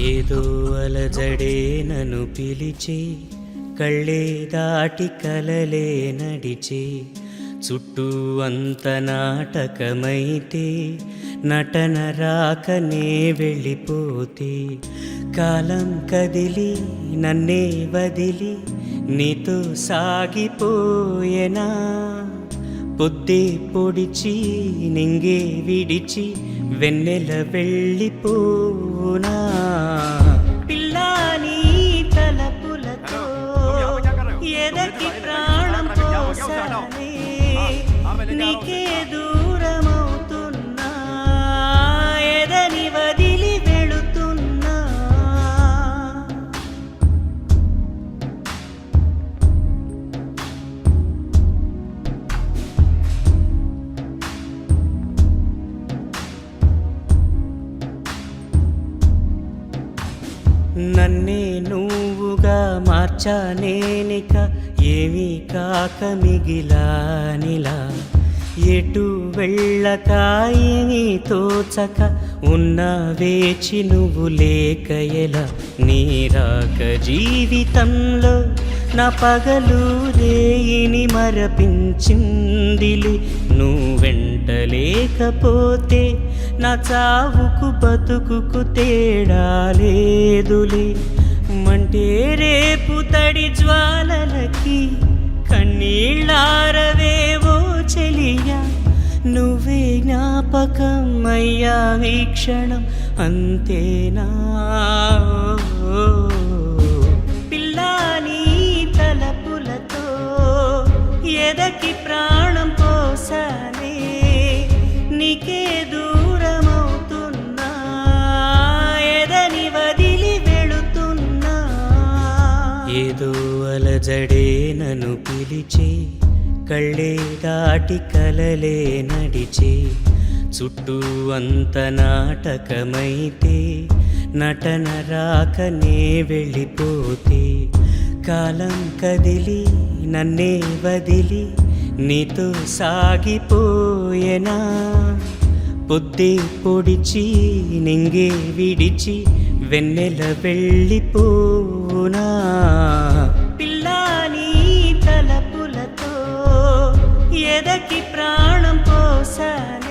ఏదో అలజడే నన్ను పిలిచి కళ్ళే దాటి కలలే నడిచి చుట్టూ అంత నాటకమైతే నటన రాకనే వెళ్ళిపోతే కాలం కదిలి నన్నే వదిలి నీతో సాగిపోయేనా పొద్దే పొడిచి నింగే విడిచి వెన్నెల వెళ్ళిపోనా పిల్లాని తలపులతో ఎదకి ప్రాణం పోసానే నీకే దూరమవుతున్నా ఎదని వదిలి వెళుతున్నా నన్నే నువ్వుగా మార్చానేనిక ఏమీ కాక మిగిలానిలా ఎటు వెళ్ళక ఏమీ తోచక ఉన్న వేచి నువ్వు లేక ఎలా నీరాక జీవితంలో నా పగలు రేయిని మరపించిందిలే నువ్వెంట లేకపోతే నా చావుకు బతుకుకు తేడా లేదులే మంటే రేపు తడి జ్వాలలకి కన్నీళ్ళారవేవో చెలియా నువ్వే జ్ఞాపకం అయ్యా వీక్షణం అంతేనా పిల్లాని తలపులతో ఎదకి ప్రాణం పోసానే నీకే దూరమవుతున్నా ఎదని వదిలి వెళుతున్నా ఏదో అలజడే నన్ను పిలిచి కళ్ళే దాటి కలలే నడిచి చుట్టూ అంత నాటకమైతే నటన రాకనే వెళ్ళిపోతే కాలం కదిలి నన్నే వదిలి నీతో సాగిపోయేనా పొద్దే పొడిచి నింగే విడిచి వెన్నెల వెళ్ళిపోనా పిల్లాని తలపులతో ఎదకి ప్రాణం పోసానే